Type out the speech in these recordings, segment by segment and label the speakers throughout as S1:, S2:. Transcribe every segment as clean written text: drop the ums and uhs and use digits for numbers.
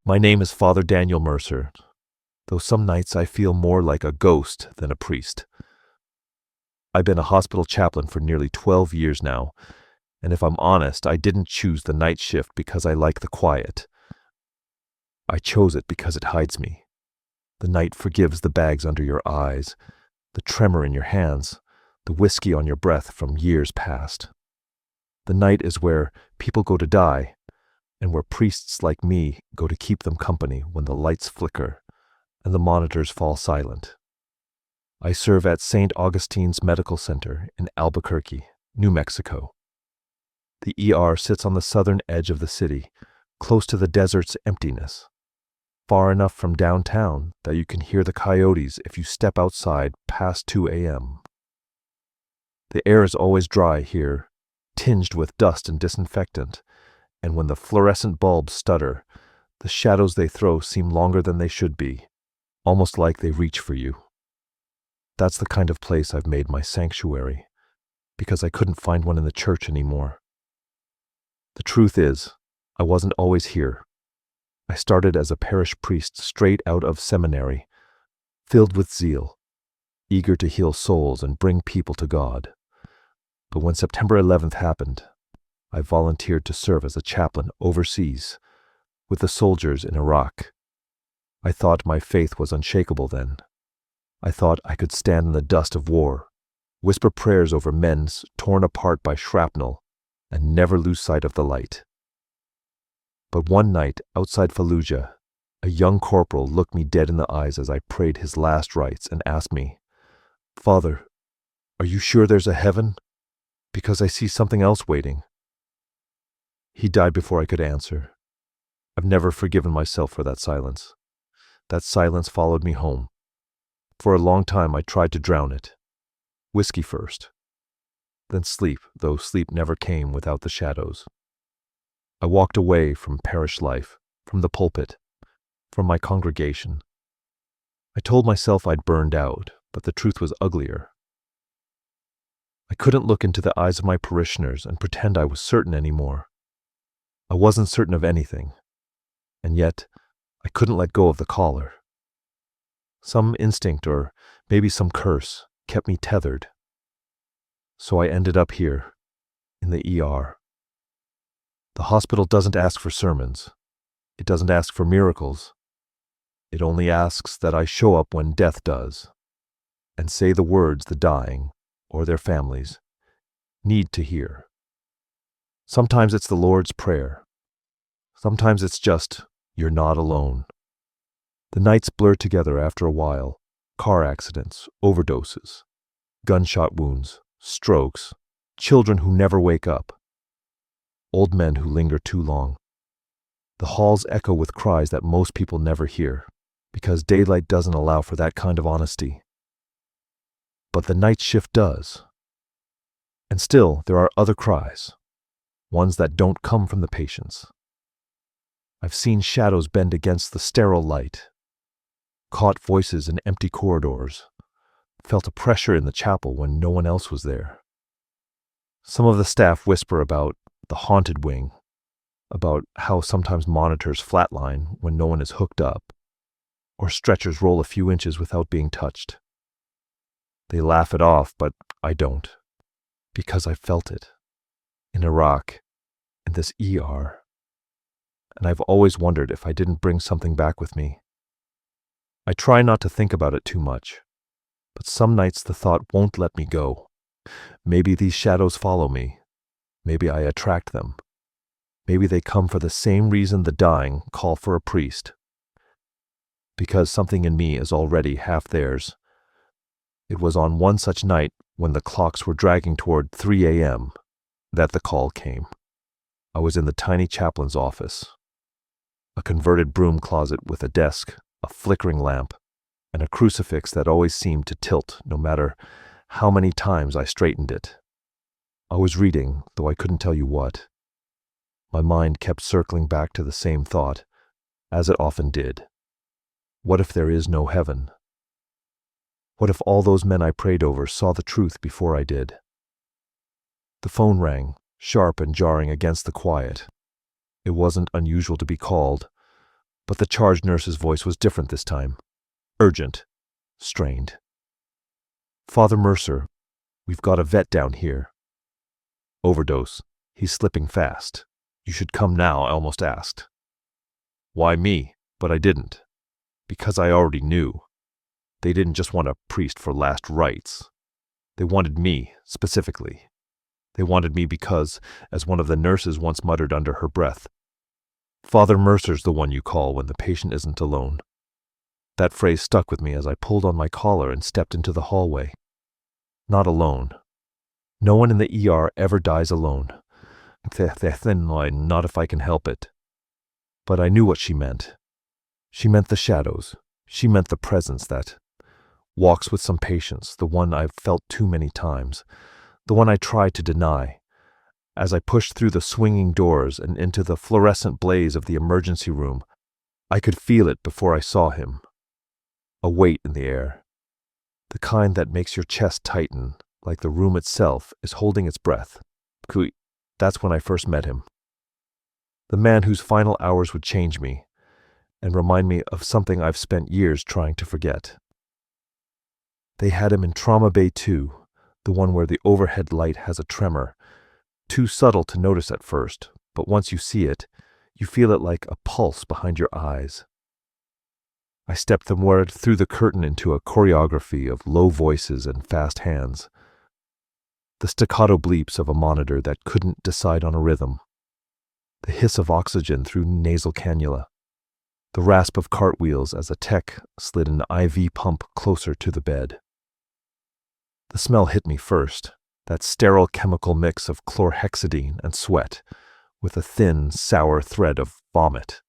S1: My name is Father Daniel Mercer, though some nights I feel more like a ghost than a priest. I've been a hospital chaplain for nearly 12 years now, and if I'm honest, I didn't choose the night shift because I like the quiet. I chose it because it hides me. The night forgives the bags under your eyes, the tremor in your hands, the whiskey on your breath from years past. The night is where people go to die, and where priests like me go to keep them company when the lights flicker and the monitors fall silent. I serve at St. Augustine's Medical Center in Albuquerque, New Mexico. The ER sits on the southern edge of the city, close to the desert's emptiness, far enough from downtown that you can hear the coyotes if you step outside past 2 a.m. The air is always dry here, tinged with dust and disinfectant, and when the fluorescent bulbs stutter, the shadows they throw seem longer than they should be, almost like they reach for you. That's the kind of place I've made my sanctuary, because I couldn't find one in the church anymore. The truth is, I wasn't always here. I started as a parish priest straight out of seminary, filled with zeal, eager to heal souls and bring people to God. But when September 11th happened, I volunteered to serve as a chaplain overseas with the soldiers in Iraq. I thought my faith was unshakable then. I thought I could stand in the dust of war, whisper prayers over men torn apart by shrapnel, and never lose sight of the light. But one night outside Fallujah, a young corporal looked me dead in the eyes as I prayed his last rites and asked me, "Father, are you sure there's a heaven? Because I see something else waiting." He died before I could answer. I've never forgiven myself for that silence. That silence followed me home. For a long time I tried to drown it. Whiskey first. Then sleep, though sleep never came without the shadows. I walked away from parish life, from the pulpit, from my congregation. I told myself I'd burned out, but the truth was uglier. I couldn't look into the eyes of my parishioners and pretend I was certain anymore. I wasn't certain of anything, and yet I couldn't let go of the collar. Some instinct, or maybe some curse, kept me tethered. So I ended up here, in the ER. The hospital doesn't ask for sermons. It doesn't ask for miracles. It only asks that I show up when death does, and say the words the dying, or their families, need to hear. Sometimes it's the Lord's Prayer. Sometimes it's just, "You're not alone." The nights blur together after a while. Car accidents, overdoses, gunshot wounds, strokes, children who never wake up, old men who linger too long. The halls echo with cries that most people never hear, because daylight doesn't allow for that kind of honesty. But the night shift does. And still, there are other cries, ones that don't come from the patients. I've seen shadows bend against the sterile light, caught voices in empty corridors, felt a pressure in the chapel when no one else was there. Some of the staff whisper about the haunted wing, about how sometimes monitors flatline when no one is hooked up, or stretchers roll a few inches without being touched. They laugh it off, but I don't, because I felt it, in Iraq, in this ER. And I've always wondered if I didn't bring something back with me. I try not to think about it too much, but some nights the thought won't let me go. Maybe these shadows follow me. Maybe I attract them. Maybe they come for the same reason the dying call for a priest. Because something in me is already half theirs. It was on one such night when the clocks were dragging toward 3 a.m. that the call came. I was in the tiny chaplain's office. A converted broom closet with a desk, a flickering lamp, and a crucifix that always seemed to tilt no matter how many times I straightened it. I was reading, though I couldn't tell you what. My mind kept circling back to the same thought, as it often did. What if there is no heaven? What if all those men I prayed over saw the truth before I did? The phone rang, sharp and jarring against the quiet. It wasn't unusual to be called, But the charge nurse's voice was different this time. Urgent. Strained. "Father Mercer, we've got a vet down here. Overdose. He's slipping fast. You should come now," I almost asked. Why me? But I didn't. Because I already knew. They didn't just want a priest for last rites. They wanted me, specifically. They wanted me because, as one of the nurses once muttered under her breath, "Father Mercer's the one you call when the patient isn't alone." That phrase stuck with me as I pulled on my collar and stepped into the hallway. Not alone. No one in the ER ever dies alone. Not if I can help it. But I knew what she meant. She meant the shadows. She meant the presence that walks with some patients, the one I've felt too many times, the one I tried to deny. As I pushed through the swinging doors and into the fluorescent blaze of the emergency room, I could feel it before I saw him. A weight in the air. The kind that makes your chest tighten, like the room itself is holding its breath. That's when I first met him. The man whose final hours would change me and remind me of something I've spent years trying to forget. They had him in Trauma Bay 2, the one where the overhead light has a tremor, too subtle to notice at first, but once you see it, you feel it like a pulse behind your eyes. I stepped through the curtain into a choreography of low voices and fast hands. The staccato bleeps of a monitor that couldn't decide on a rhythm. The hiss of oxygen through nasal cannula. The rasp of cartwheels as a tech slid an IV pump closer to the bed. The smell hit me first, that sterile chemical mix of chlorhexidine and sweat, with a thin, sour thread of vomit.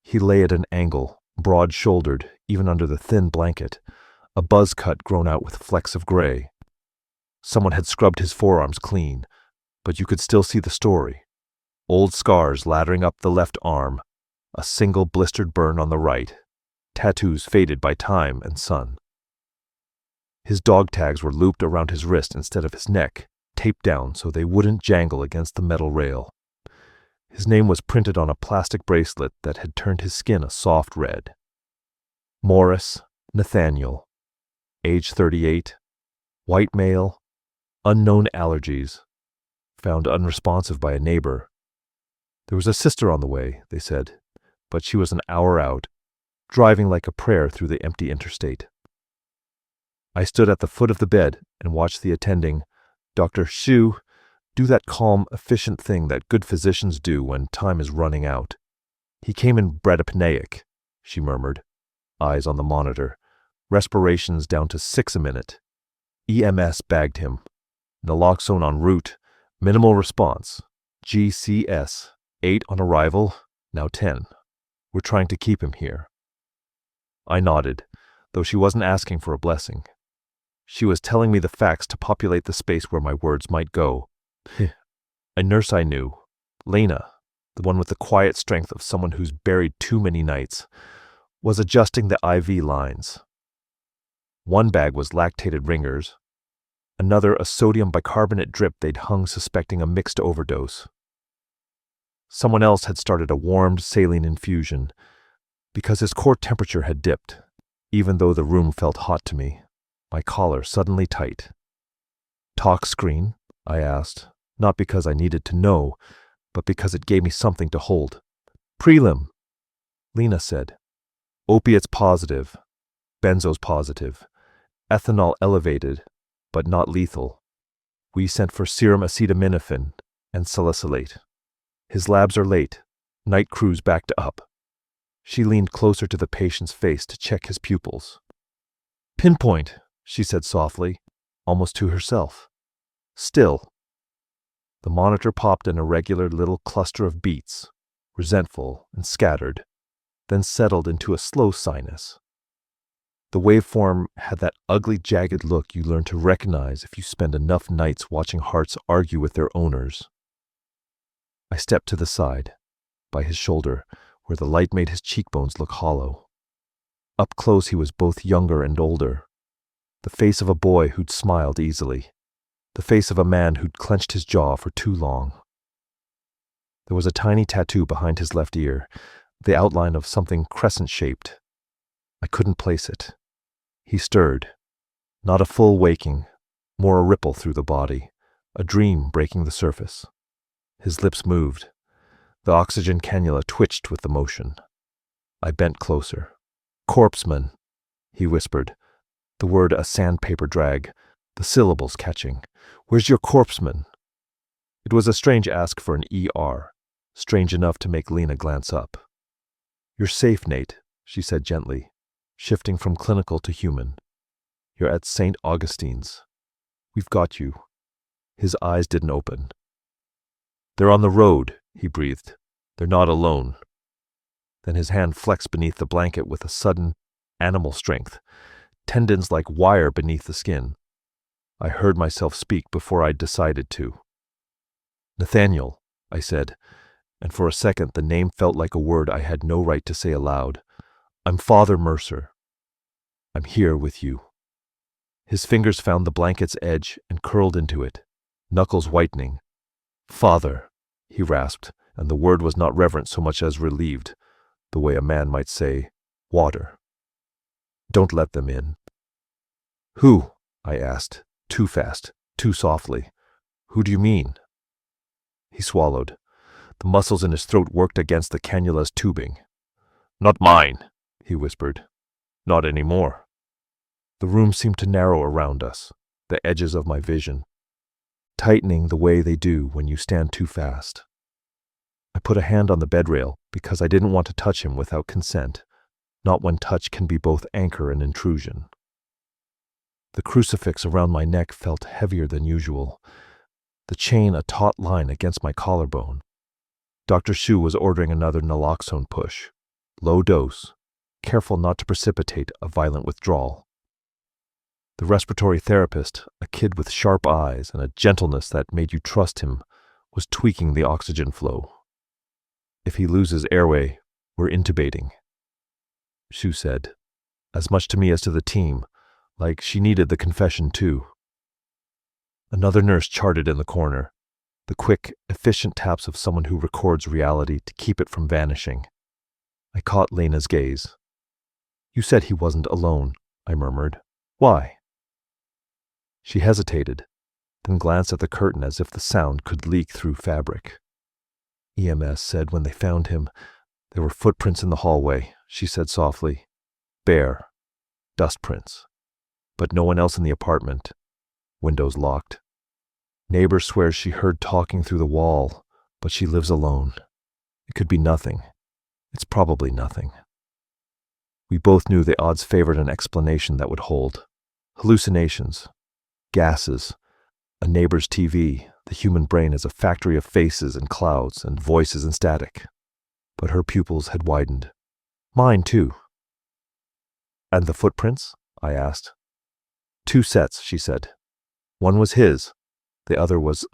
S1: He lay at an angle, broad-shouldered, even under the thin blanket, a buzz cut grown out with flecks of gray. Someone had scrubbed his forearms clean, but you could still see the story. Old scars laddering up the left arm, a single blistered burn on the right, tattoos faded by time and sun. His dog tags were looped around his wrist instead of his neck, taped down so they wouldn't jangle against the metal rail. His name was printed on a plastic bracelet that had turned his skin a soft red. Morris Nathaniel, age 38, white male, unknown allergies, found unresponsive by a neighbor. There was a sister on the way, they said, but she was an hour out, driving like a prayer through the empty interstate. I stood at the foot of the bed and watched the attending, Dr. Shu, do that calm, efficient thing that good physicians do when time is running out. He came in bradipneic, she murmured, eyes on the monitor, respirations down to 6 a minute. EMS bagged him. Naloxone en route, minimal response. GCS, 8 on arrival, now 10. We're trying to keep him here. I nodded, though she wasn't asking for a blessing. She was telling me the facts to populate the space where my words might go. A nurse I knew, Lena, the one with the quiet strength of someone who's buried too many nights, was adjusting the IV lines. One bag was lactated ringers, another a sodium bicarbonate drip they'd hung suspecting a mixed overdose. Someone else had started a warmed saline infusion, because his core temperature had dipped, even though the room felt hot to me, my collar suddenly tight. "Talk screen?" I asked, not because I needed to know, but because it gave me something to hold. "Prelim," Lena said. "Opiates positive, benzos positive, ethanol elevated, but not lethal. We sent for serum acetaminophen and salicylate. His labs are late. Night crews backed up." She leaned closer to the patient's face to check his pupils. "Pinpoint," she said softly, almost to herself. "Still." The monitor popped an irregular little cluster of beats, resentful and scattered, then settled into a slow sinus. The waveform had that ugly, jagged look you learn to recognize if you spend enough nights watching hearts argue with their owners. I stepped to the side, by his shoulder, where the light made his cheekbones look hollow. Up close he was both younger and older. The face of a boy who'd smiled easily. The face of a man who'd clenched his jaw for too long. There was a tiny tattoo behind his left ear, the outline of something crescent-shaped. I couldn't place it. He stirred. Not a full waking, more a ripple through the body, a dream breaking the surface. His lips moved. The oxygen cannula twitched with the motion. I bent closer. "Corpseman," he whispered, the word a sandpaper drag, the syllables catching. "Where's your corpseman?" It was a strange ask for an ER, strange enough to make Lena glance up. "You're safe, Nate," she said gently, shifting from clinical to human. "You're at St. Augustine's. We've got you." His eyes didn't open. "They're on the road," he breathed. "They're not alone." Then his hand flexed beneath the blanket with a sudden, animal strength, tendons like wire beneath the skin. I heard myself speak before I'd decided to. "Nathaniel," I said, and for a second the name felt like a word I had no right to say aloud. "I'm Father Mercer. I'm here with you." His fingers found the blanket's edge and curled into it, knuckles whitening. "Father," he rasped, and the word was not reverent so much as relieved, the way a man might say, "Water." "Don't let them in." "Who?" I asked, too fast, too softly. "Who do you mean?" He swallowed. The muscles in his throat worked against the cannula's tubing. "Not mine," he whispered. "Not anymore." The room seemed to narrow around us, the edges of my vision, tightening the way they do when you stand too fast. I put a hand on the bedrail because I didn't want to touch him without consent, not when touch can be both anchor and intrusion. The crucifix around my neck felt heavier than usual, the chain a taut line against my collarbone. Dr. Shu was ordering another naloxone push, low dose, careful not to precipitate a violent withdrawal. The respiratory therapist, a kid with sharp eyes and a gentleness that made you trust him, was tweaking the oxygen flow. "If he loses airway, we're intubating," Shu said, as much to me as to the team, like she needed the confession too. Another nurse charted in the corner, the quick, efficient taps of someone who records reality to keep it from vanishing. I caught Lena's gaze. "You said he wasn't alone," I murmured. "Why?" She hesitated, then glanced at the curtain as if the sound could leak through fabric. "EMS said when they found him, there were footprints in the hallway," she said softly. "Bare. Dust prints. But no one else in the apartment. Windows locked. Neighbor swears she heard talking through the wall, but she lives alone. It could be nothing. It's probably nothing." We both knew the odds favored an explanation that would hold. Hallucinations. Gases. A neighbor's TV. The human brain is a factory of faces and clouds and voices and static. But her pupils had widened. Mine too. "And the footprints?" I asked. "2 sets," she said. "One was his. The other was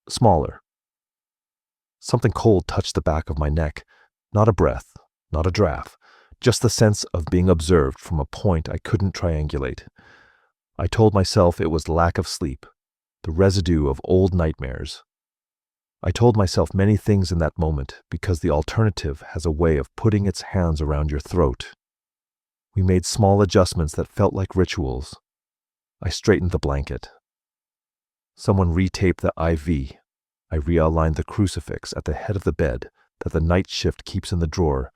S1: smaller." Something cold touched the back of my neck. Not a breath, not a draft, just the sense of being observed from a point I couldn't triangulate. I told myself it was lack of sleep, the residue of old nightmares. I told myself many things in that moment because the alternative has a way of putting its hands around your throat. We made small adjustments that felt like rituals. I straightened the blanket. Someone retaped the IV. I realigned the crucifix at the head of the bed that the night shift keeps in the drawer,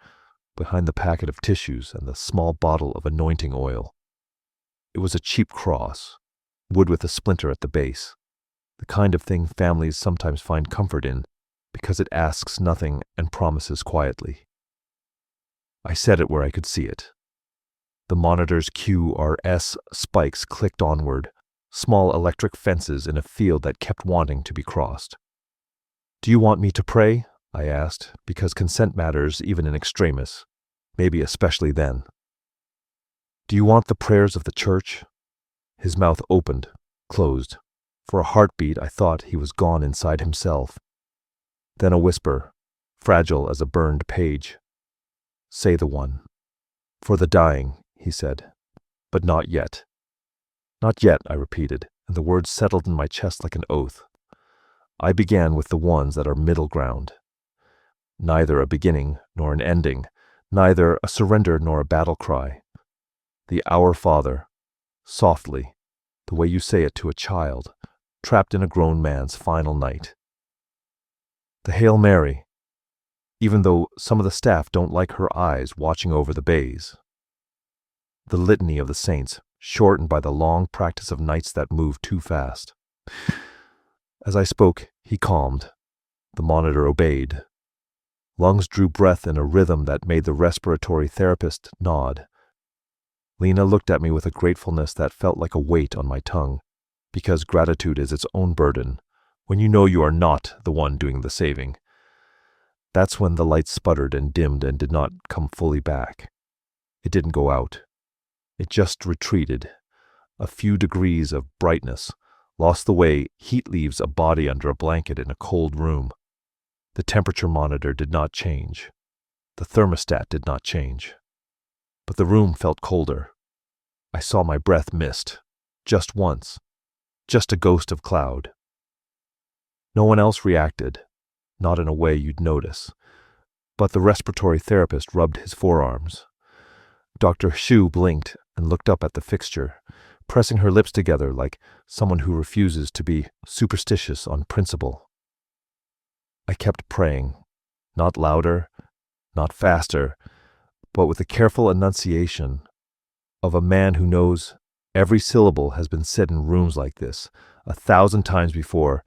S1: behind the packet of tissues and the small bottle of anointing oil. It was a cheap cross, wood with a splinter at the base, the kind of thing families sometimes find comfort in because it asks nothing and promises quietly. I set it where I could see it. The monitor's QRS spikes clicked onward, small electric fences in a field that kept wanting to be crossed. "Do you want me to pray?" I asked, because consent matters even in extremis, maybe especially then. "Do you want the prayers of the church?" His mouth opened, closed. For a heartbeat, I thought he was gone inside himself. Then a whisper, fragile as a burned page. "Say the one." "For the dying," he said. "But not yet." "Not yet," I repeated, and the words settled in my chest like an oath. I began with the ones that are middle ground. Neither a beginning nor an ending, neither a surrender nor a battle cry. The Our Father, softly, the way you say it to a child, trapped in a grown man's final night. The Hail Mary, even though some of the staff don't like her eyes watching over the bays. The litany of the saints, shortened by the long practice of nights that move too fast. As I spoke, he calmed. The monitor obeyed. Lungs drew breath in a rhythm that made the respiratory therapist nod. Lena looked at me with a gratefulness that felt like a weight on my tongue, because gratitude is its own burden, when you know you are not the one doing the saving. That's when the light sputtered and dimmed and did not come fully back. It didn't go out. It just retreated. A few degrees of brightness, lost the way heat leaves a body under a blanket in a cold room. The temperature monitor did not change. The thermostat did not change. But the room felt colder. I saw my breath mist. Just once. Just a ghost of cloud. No one else reacted, not in a way you'd notice. But the respiratory therapist rubbed his forearms. Dr. Shu blinked and looked up at the fixture, pressing her lips together like someone who refuses to be superstitious on principle. I kept praying, not louder, not faster, but with the careful enunciation of a man who knows every syllable has been said in rooms like this 1,000 times before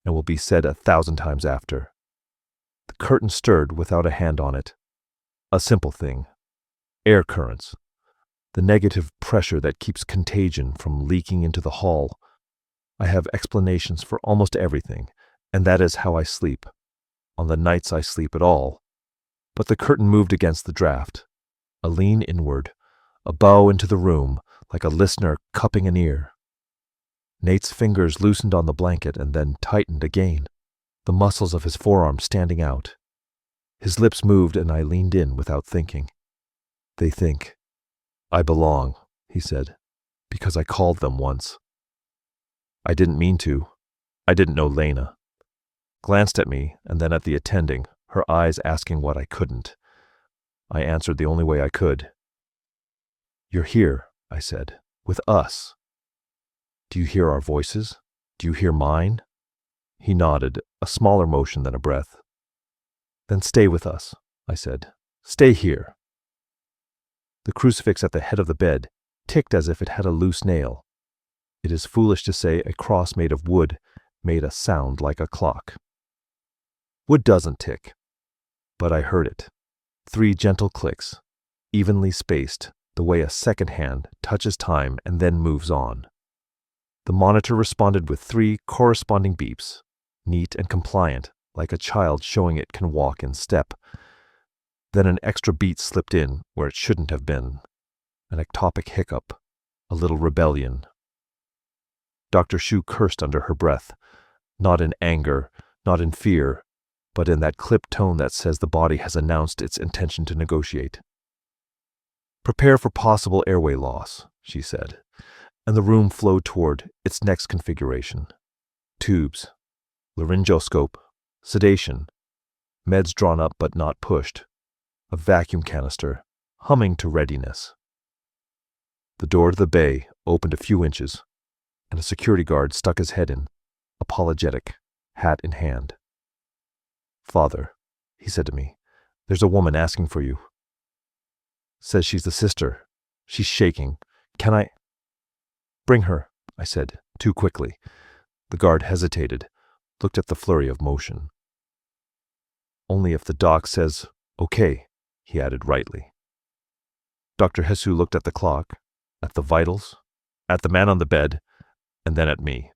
S1: and will be said 1,000 times after. The curtain stirred without a hand on it. A simple thing. Air currents. The negative pressure that keeps contagion from leaking into the hall. I have explanations for almost everything, and that is how I sleep. On the nights I sleep at all. But the curtain moved against the draft. A lean inward, a bow into the room, like a listener cupping an ear. Nate's fingers loosened on the blanket and then tightened again, the muscles of his forearm standing out. His lips moved and I leaned in without thinking. They think. I belong, he said, because I called them once. I didn't mean to. I didn't know Lena. Glanced at me and then at the attending, her eyes asking what I couldn't. I answered the only way I could. You're here, I said, with us. Do you hear our voices? Do you hear mine? He nodded, a smaller motion than a breath. Then stay with us, I said. Stay here. The crucifix at the head of the bed ticked as if it had a loose nail. It is foolish to say a cross made of wood made a sound like a clock. Wood doesn't tick. But I heard it. 3 gentle clicks, evenly spaced, the way a second hand touches time and then moves on. The monitor responded with 3 corresponding beeps, neat and compliant, like a child showing it can walk in step. Then an extra beat slipped in where it shouldn't have been. An ectopic hiccup, a little rebellion. Dr. Shu cursed under her breath, not in anger, not in fear, but in that clipped tone that says the body has announced its intention to negotiate. Prepare for possible airway loss, she said, and the room flowed toward its next configuration. Tubes, laryngoscope, sedation, meds drawn up but not pushed, a vacuum canister, humming to readiness. The door to the bay opened a few inches, and a security guard stuck his head in, apologetic, hat in hand. Father, he said to me, there's a woman asking for you. Says she's the sister. She's shaking. Can I? Bring her, I said, too quickly. The guard hesitated, looked at the flurry of motion. Only if the doc says, okay, he added rightly. Dr. Hesu looked at the clock, at the vitals, at the man on the bed, and then at me.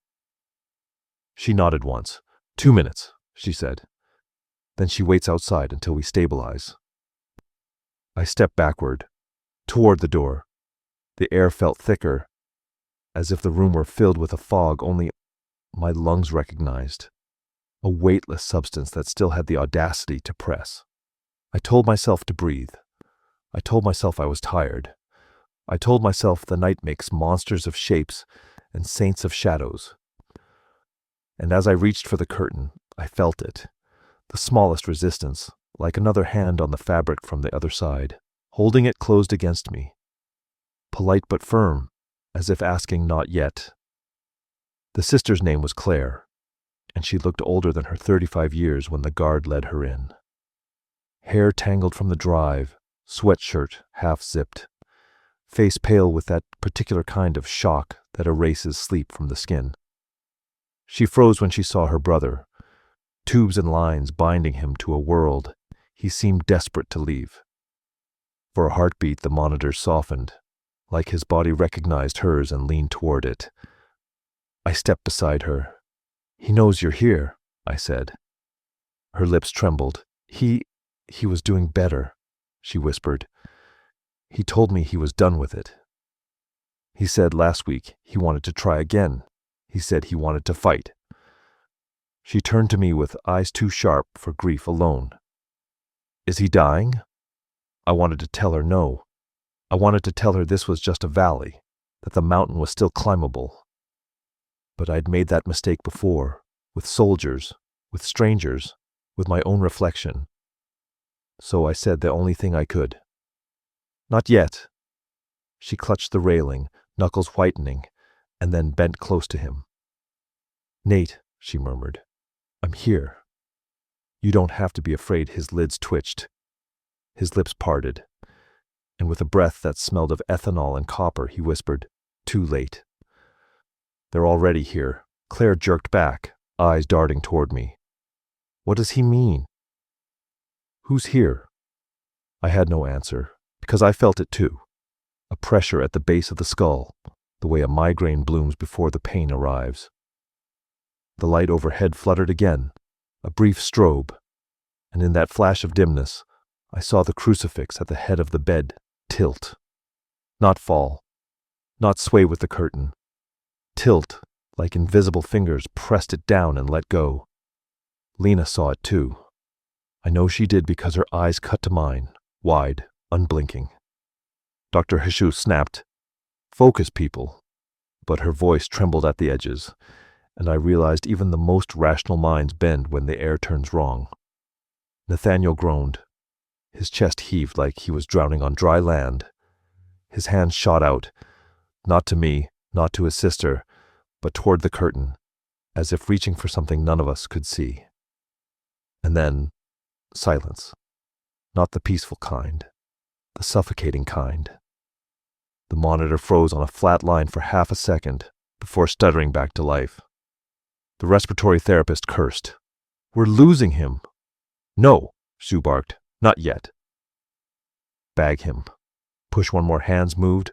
S1: She nodded once. 2 minutes, she said. Then she waits outside until we stabilize. I stepped backward, toward the door. The air felt thicker, as if the room were filled with a fog only my lungs recognized, a weightless substance that still had the audacity to press. I told myself to breathe. I told myself I was tired. I told myself the night makes monsters of shapes and saints of shadows. And as I reached for the curtain, I felt it, the smallest resistance, like another hand on the fabric from the other side, holding it closed against me. Polite but firm, as if asking not yet. The sister's name was Claire, and she looked older than her 35 years when the guard led her in. Hair tangled from the drive, sweatshirt half zipped, face pale with that particular kind of shock that erases sleep from the skin. She froze when she saw her brother, tubes and lines binding him to a world he seemed desperate to leave. For a heartbeat, the monitor softened, like his body recognized hers and leaned toward it. I stepped beside her. "He knows you're here," I said. Her lips trembled. He was doing better," she whispered. "He told me he was done with it. He said last week he wanted to try again. He said he wanted to fight." She turned to me with eyes too sharp for grief alone. "Is he dying?" I wanted to tell her no. I wanted to tell her this was just a valley, that the mountain was still climbable. But I'd made that mistake before, with soldiers, with strangers, with my own reflection. So I said the only thing I could. "Not yet." She clutched the railing, knuckles whitening, and then bent close to him. "Nate," she murmured, "I'm here. You don't have to be afraid." His lids twitched. His lips parted. And with a breath that smelled of ethanol and copper, he whispered, "Too late." "They're already here." Claire jerked back, eyes darting toward me. "What does he mean?" "Who's here?" I had no answer, because I felt it too. A pressure at the base of the skull, the way a migraine blooms before the pain arrives. The light overhead fluttered again, a brief strobe, and in that flash of dimness, I saw the crucifix at the head of the bed tilt. Not fall, not sway with the curtain. Tilt, like invisible fingers pressed it down and let go. Lena saw it too. I know she did because her eyes cut to mine, wide, unblinking. Dr. Jesus snapped, "Focus, people." But her voice trembled at the edges, and I realized even the most rational minds bend when the air turns wrong. Nathaniel groaned. His chest heaved like he was drowning on dry land. His hands shot out, not to me, not to his sister, but toward the curtain, as if reaching for something none of us could see. And then, silence. Not the peaceful kind, the suffocating kind. The monitor froze on a flat line for half a second before stuttering back to life. The respiratory therapist cursed. "We're losing him." "No," Sue barked. "Not yet." Bag him. Push one more. Hands moved,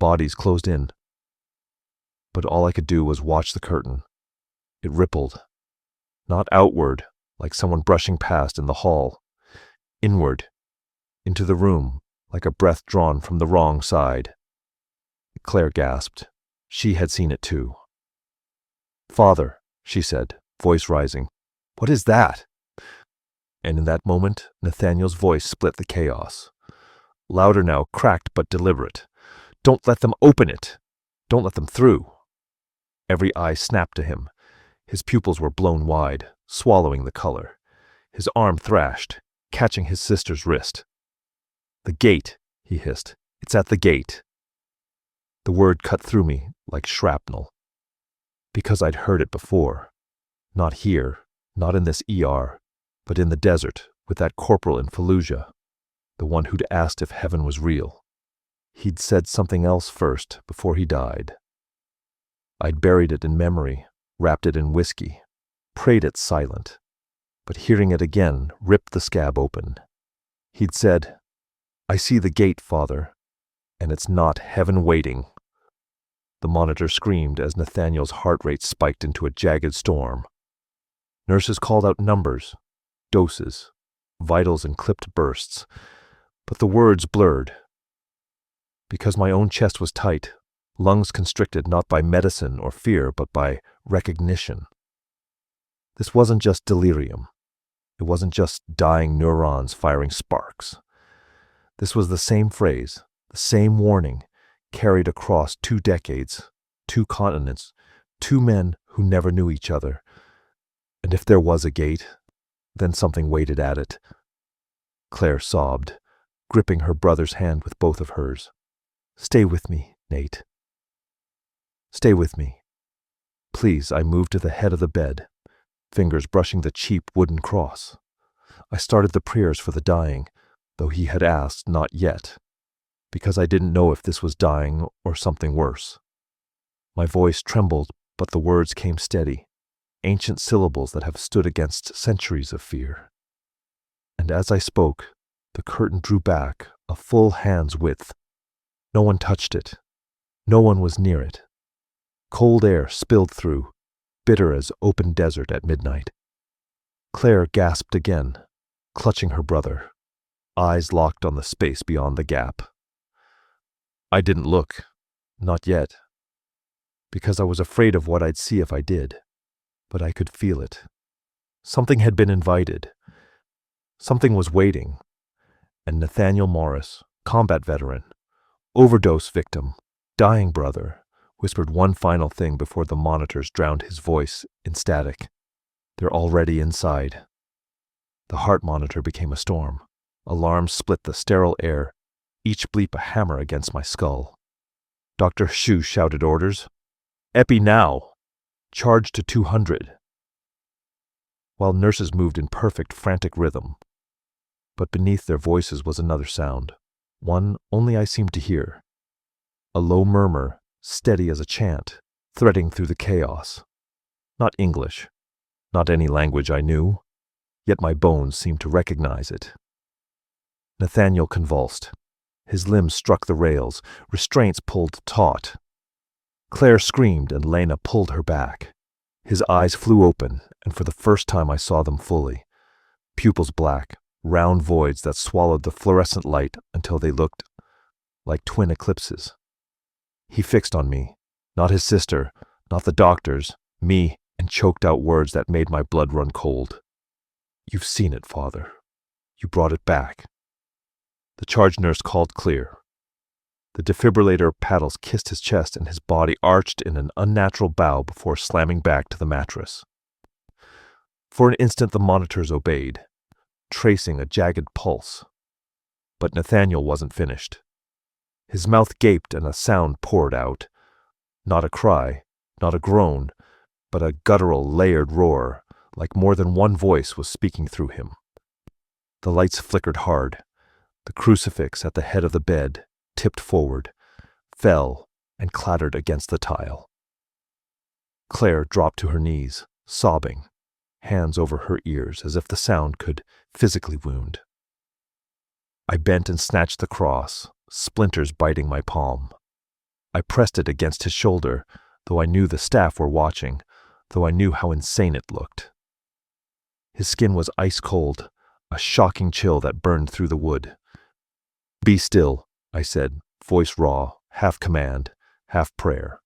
S1: bodies closed in. But all I could do was watch the curtain. It rippled. Not outward, like someone brushing past in the hall. Inward, into the room, like a breath drawn from the wrong side. Claire gasped. She had seen it too. "Father," she said, voice rising. "What is that?" And in that moment, Nathaniel's voice split the chaos. Louder now, cracked but deliberate. "Don't let them open it! Don't let them through!" Every eye snapped to him. His pupils were blown wide, swallowing the color. His arm thrashed, catching his sister's wrist. "The gate," he hissed. "It's at the gate." The word cut through me like shrapnel. Because I'd heard it before. Not here, not in this ER, but in the desert with that corporal in Fallujah, the one who'd asked if heaven was real. He'd said something else first before he died. I'd buried it in memory, wrapped it in whiskey, prayed it silent, but hearing it again ripped the scab open. He'd said, "I see the gate, Father, and it's not heaven waiting." The monitor screamed as Nathaniel's heart rate spiked into a jagged storm. Nurses called out numbers, doses, vitals in clipped bursts, but the words blurred. Because my own chest was tight, lungs constricted not by medicine or fear, but by recognition. This wasn't just delirium. It wasn't just dying neurons firing sparks. This was the same phrase, the same warning, carried across 2 decades, 2 continents, 2 men who never knew each other. And if there was a gate, then something waited at it. Claire sobbed, gripping her brother's hand with both of hers. "Stay with me, Nate. Stay with me. Please." I moved to the head of the bed, fingers brushing the cheap wooden cross. I started the prayers for the dying, though he had asked not yet, because I didn't know if this was dying or something worse. My voice trembled, but the words came steady, ancient syllables that have stood against centuries of fear. And as I spoke, the curtain drew back a full hand's width. No one touched it. No one was near it. Cold air spilled through, bitter as open desert at midnight. Claire gasped again, clutching her brother, eyes locked on the space beyond the gap. I didn't look, not yet, because I was afraid of what I'd see if I did, but I could feel it. Something had been invited. Something was waiting, and Nathaniel Morris, combat veteran, overdose victim, dying brother, whispered one final thing before the monitors drowned his voice in static. "They're already inside." The heart monitor became a storm. Alarms split the sterile air, each bleep a hammer against my skull. Dr. Shu shouted orders. "Epi now! Charge to 200. While nurses moved in perfect, frantic rhythm. But beneath their voices was another sound, one only I seemed to hear. A low murmur, steady as a chant, threading through the chaos. Not English, not any language I knew, yet my bones seemed to recognize it. Nathaniel convulsed. His limbs struck the rails, restraints pulled taut. Claire screamed and Lena pulled her back. His eyes flew open, and for the first time I saw them fully. Pupils black, round voids that swallowed the fluorescent light until they looked like twin eclipses. He fixed on me, not his sister, not the doctors, me, and choked out words that made my blood run cold. "You've seen it, Father. You brought it back." The charge nurse called clear. The defibrillator paddles kissed his chest and his body arched in an unnatural bow before slamming back to the mattress. For an instant the monitors obeyed, tracing a jagged pulse. But Nathaniel wasn't finished. His mouth gaped and a sound poured out. Not a cry, not a groan, but a guttural, layered roar, like more than one voice was speaking through him. The lights flickered hard. The crucifix at the head of the bed tipped forward, fell, and clattered against the tile. Claire dropped to her knees, sobbing, hands over her ears as if the sound could physically wound. I bent and snatched the cross, splinters biting my palm. I pressed it against his shoulder, though I knew the staff were watching, though I knew how insane it looked. His skin was ice cold, a shocking chill that burned through the wood. "Be still," I said, voice raw, half command, half prayer.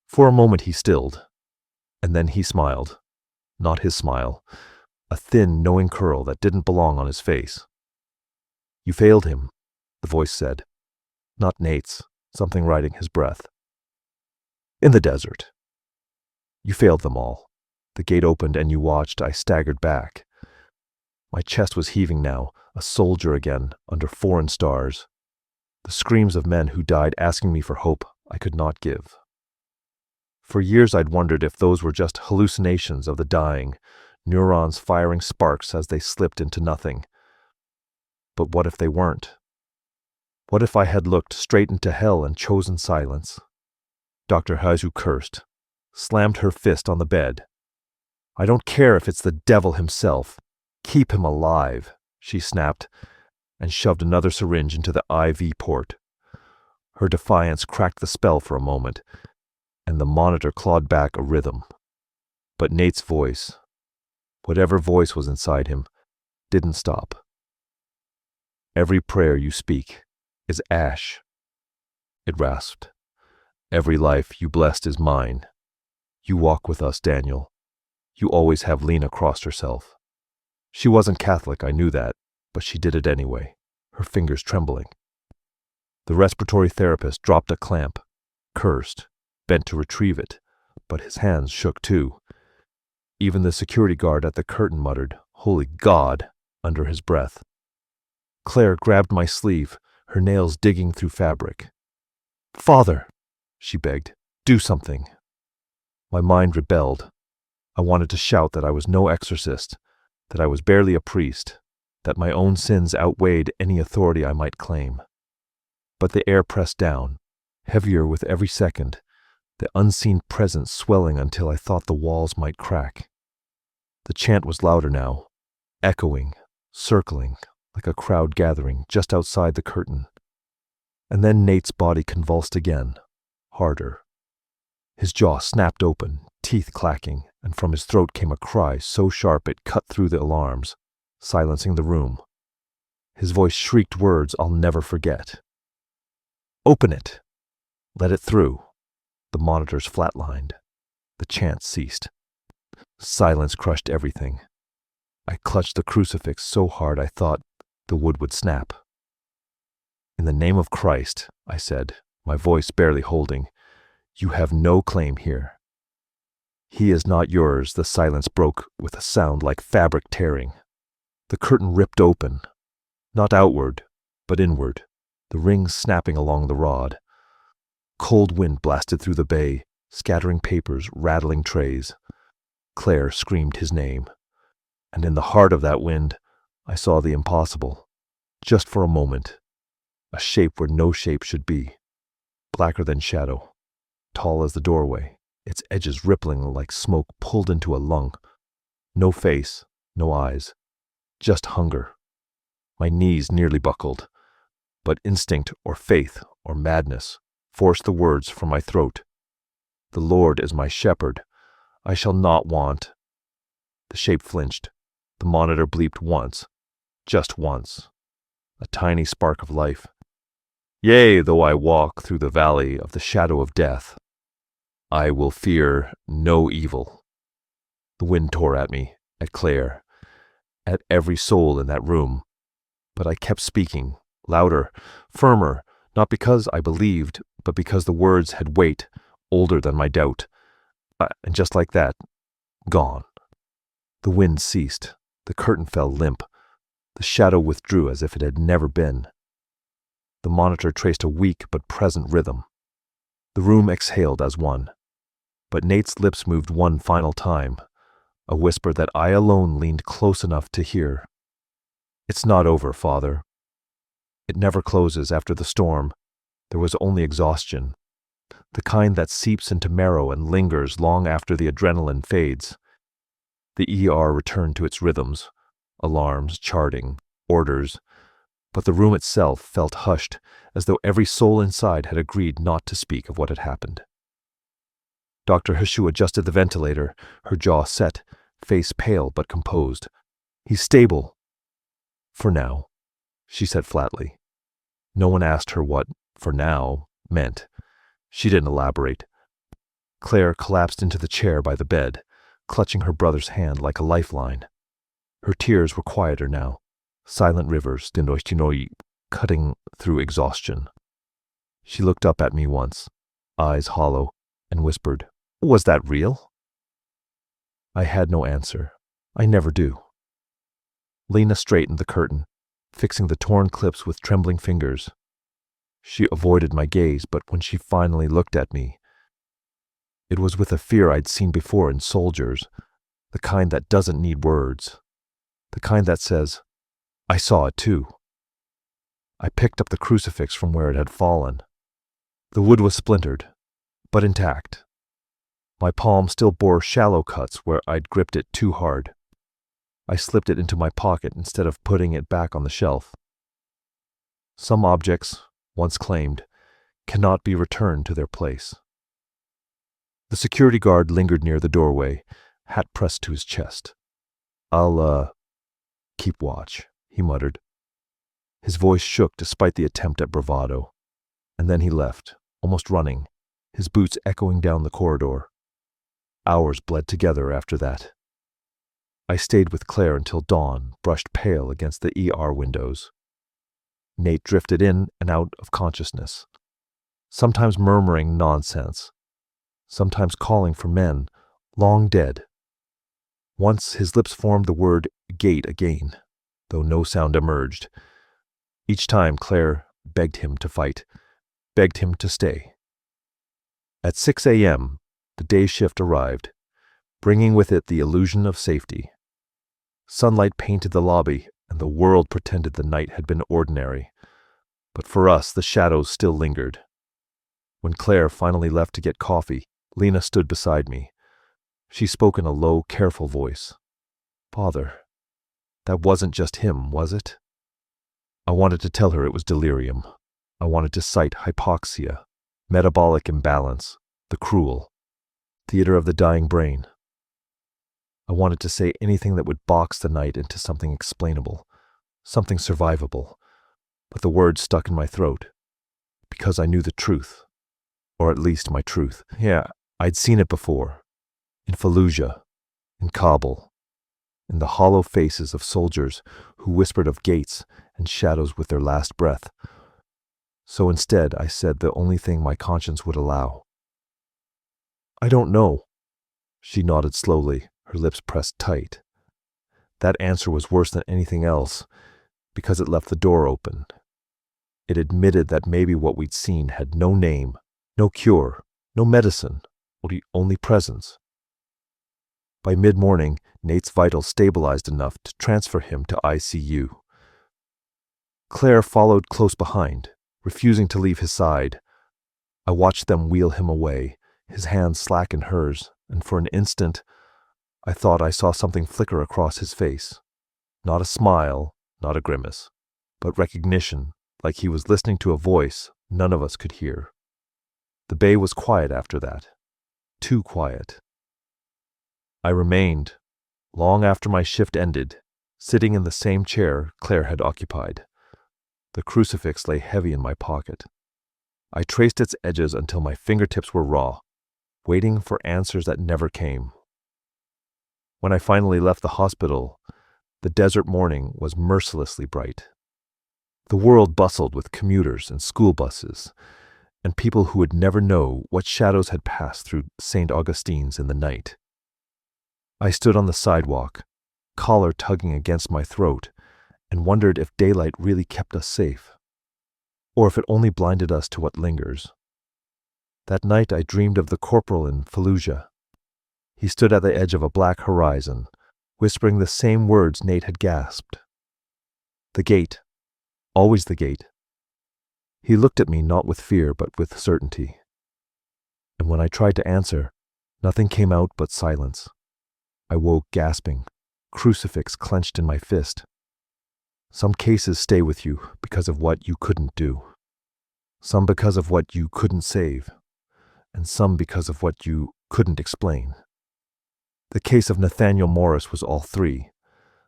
S1: For a moment he stilled, and then he smiled. Not his smile, a thin, knowing curl that didn't belong on his face. "You failed him," the voice said. Not Nate's, something riding his breath. "In the desert. You failed them all. The gate opened and you watched. I staggered back. My chest was heaving now, a soldier again, under foreign stars. The screams of men who died asking me for hope I could not give. For years I'd wondered if those were just hallucinations of the dying, neurons firing sparks as they slipped into nothing. But what if they weren't? What if I had looked straight into hell and chosen silence? Dr. Haizu cursed, slammed her fist on the bed. "I don't care if it's the devil himself. Keep him alive," she snapped, and shoved another syringe into the IV port. Her defiance cracked the spell for a moment, and the monitor clawed back a rhythm. But Nate's voice, whatever voice was inside him, didn't stop. "Every prayer you speak is ash," it rasped. "Every life you blessed is mine. You walk with us, Daniel. You always have Lena crossed herself." She wasn't Catholic, I knew that, but she did it anyway, her fingers trembling. The respiratory therapist dropped a clamp, cursed, bent to retrieve it, but his hands shook too. Even the security guard at the curtain muttered, "Holy God," under his breath. Claire grabbed my sleeve, her nails digging through fabric. "Father," she begged, "do something." My mind rebelled. I wanted to shout that I was no exorcist, that I was barely a priest, that my own sins outweighed any authority I might claim. But the air pressed down, heavier with every second, the unseen presence swelling until I thought the walls might crack. The chant was louder now, echoing, circling, like a crowd gathering just outside the curtain. And then Nate's body convulsed again, harder. His jaw snapped open, teeth clacking, and from his throat came a cry so sharp it cut through the alarms, silencing the room. His voice shrieked words I'll never forget. "Open it! Let it through." The monitors flatlined. The chant ceased. Silence crushed everything. I clutched the crucifix so hard I thought the wood would snap. "In the name of Christ," I said, my voice barely holding, "you have no claim here." "He is not yours," the silence broke with a sound like fabric tearing. The curtain ripped open, not outward, but inward, the rings snapping along the rod. Cold wind blasted through the bay, scattering papers, rattling trays. Claire screamed his name. And in the heart of that wind, I saw the impossible. Just for a moment. A shape where no shape should be. Blacker than shadow. Tall as the doorway, its edges rippling like smoke pulled into a lung. No face, no eyes. Just hunger. My knees nearly buckled. But instinct or faith or madness forced the words from my throat. "The Lord is my shepherd. I shall not want." The shape flinched. The monitor bleeped once. Just once. A tiny spark of life. "Yea, though I walk through the valley of the shadow of death, I will fear no evil." The wind tore at me, at Claire, at every soul in that room. But I kept speaking, louder, firmer, not because I believed, but because the words had weight, older than my doubt. And just like that, gone. The wind ceased. The curtain fell limp. The shadow withdrew as if it had never been. The monitor traced a weak but present rhythm. The room exhaled as one. But Nate's lips moved one final time, a whisper that I alone leaned close enough to hear. "It's not over, Father. It never closes after the storm. There was only exhaustion. The kind that seeps into marrow and lingers long after the adrenaline fades." The ER returned to its rhythms, alarms, charting, orders, but the room itself felt hushed, as though every soul inside had agreed not to speak of what had happened. Dr. Hshu adjusted the ventilator, her jaw set, face pale but composed. "He's stable. For now," she said flatly. No one asked her what "for now" meant. She didn't elaborate. Claire collapsed into the chair by the bed, clutching her brother's hand like a lifeline. Her tears were quieter now, silent rivers, cutting through exhaustion. She looked up at me once, eyes hollow, and whispered, "Was that real?" I had no answer. I never do. Lena straightened the curtain, fixing the torn clips with trembling fingers. She avoided my gaze, but when she finally looked at me, it was with a fear I'd seen before in soldiers, the kind that doesn't need words, the kind that says, "I saw it too." I picked up the crucifix from where it had fallen. The wood was splintered, but intact. My palm still bore shallow cuts where I'd gripped it too hard. I slipped it into my pocket instead of putting it back on the shelf. Some objects, once claimed, cannot be returned to their place. The security guard lingered near the doorway, hat pressed to his chest. "I'll, keep watch," he muttered. His voice shook despite the attempt at bravado. And then he left, almost running, his boots echoing down the corridor. Hours bled together after that. I stayed with Claire until dawn brushed pale against the ER windows. Nate drifted in and out of consciousness, sometimes murmuring nonsense, sometimes calling for men, long dead. Once his lips formed the word "gate" again, though no sound emerged. Each time Claire begged him to fight, begged him to stay. At 6 a.m., the day shift arrived, bringing with it the illusion of safety. Sunlight painted the lobby, and the world pretended the night had been ordinary. But for us, the shadows still lingered. When Claire finally left to get coffee, Lena stood beside me. She spoke in a low, careful voice. "Father, that wasn't just him, was it?" I wanted to tell her it was delirium. I wanted to cite hypoxia, metabolic imbalance, the cruel, theater of the dying brain. I wanted to say anything that would box the night into something explainable, something survivable, but the words stuck in my throat, because I knew the truth, or at least my truth. Yeah, I'd seen it before, in Fallujah, in Kabul, in the hollow faces of soldiers who whispered of gates and shadows with their last breath. So instead, I said the only thing my conscience would allow. "I don't know." She nodded slowly, her lips pressed tight. That answer was worse than anything else, because it left the door open. It admitted that maybe what we'd seen had no name, no cure, no medicine, only presence. By mid-morning, Nate's vitals stabilized enough to transfer him to ICU. Claire followed close behind, refusing to leave his side. I watched them wheel him away, his hand slack in hers, and for an instant, I thought I saw something flicker across his face. Not a smile, not a grimace, but recognition, like he was listening to a voice none of us could hear. The bay was quiet after that. Too quiet. I remained, long after my shift ended, sitting in the same chair Claire had occupied. The crucifix lay heavy in my pocket. I traced its edges until my fingertips were raw, waiting for answers that never came. When I finally left the hospital, the desert morning was mercilessly bright. The world bustled with commuters and school buses, and people who would never know what shadows had passed through St. Augustine's in the night. I stood on the sidewalk, collar tugging against my throat, and wondered if daylight really kept us safe, or if it only blinded us to what lingers. That night I dreamed of the corporal in Fallujah. He stood at the edge of a black horizon, whispering the same words Nate had gasped. The gate. Always the gate. He looked at me not with fear but with certainty. And when I tried to answer, nothing came out but silence. I woke gasping, crucifix clenched in my fist. Some cases stay with you because of what you couldn't do. Some because of what you couldn't save. And some because of what you couldn't explain. The case of Nathaniel Morris was all three.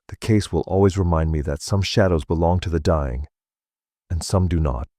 S1: The case will always remind me that some shadows belong to the dying, and some do not.